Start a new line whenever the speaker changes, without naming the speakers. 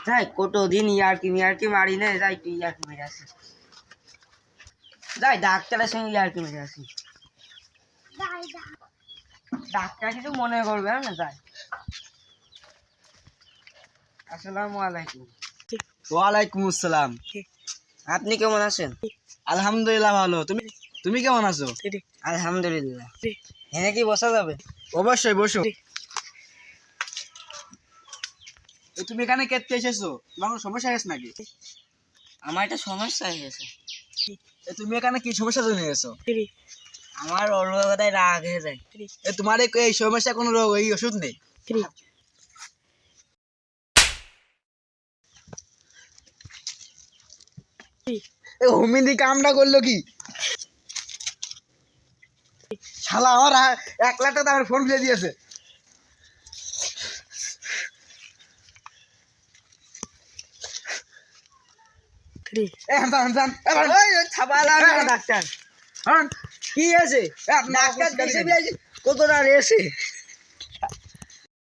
যাই কতদিন ইয়ার্কি মারি না, যাই তুই ইয়ার্কি মেরে আসি, যাই ডাক্তারের সঙ্গে ইয়ার্কি মেরে আসি, ডাক্তার কিছু মনে করবে না, যাই। আসসালামু আলাইকুম।
ওয়ালাইকুম আসসালাম।
আপনি কেমন আছেন?
আলহামদুলিল্লাহ ভালো। তুমি তুমি কেমন আছো?
আলহামদুলিল্লাহ। হ্যাঁ, কি বসা যাবে?
অবশ্যই বসো। তুমি এখানে কেটে এসেছো, তোমার কোনো সমস্যা হয়েছে নাকি?
আমার একটা সমস্যা হয়ে গেছে।
তুমি এখানে কি সমস্যা জন্য এসেছো?
আমার অরুণাদায় রাগ হয়ে যায়।
তোমার এই সমস্যা কোনো রোগ এই ওষুধ নেই? হোমিন্দি কামটা করলো কি? শালা আমার 1 লাখ টাকা আমার ফোন ফেলে দিয়েছে।
ডাক্তার কি আছে? ডাক্তার কতটা এসে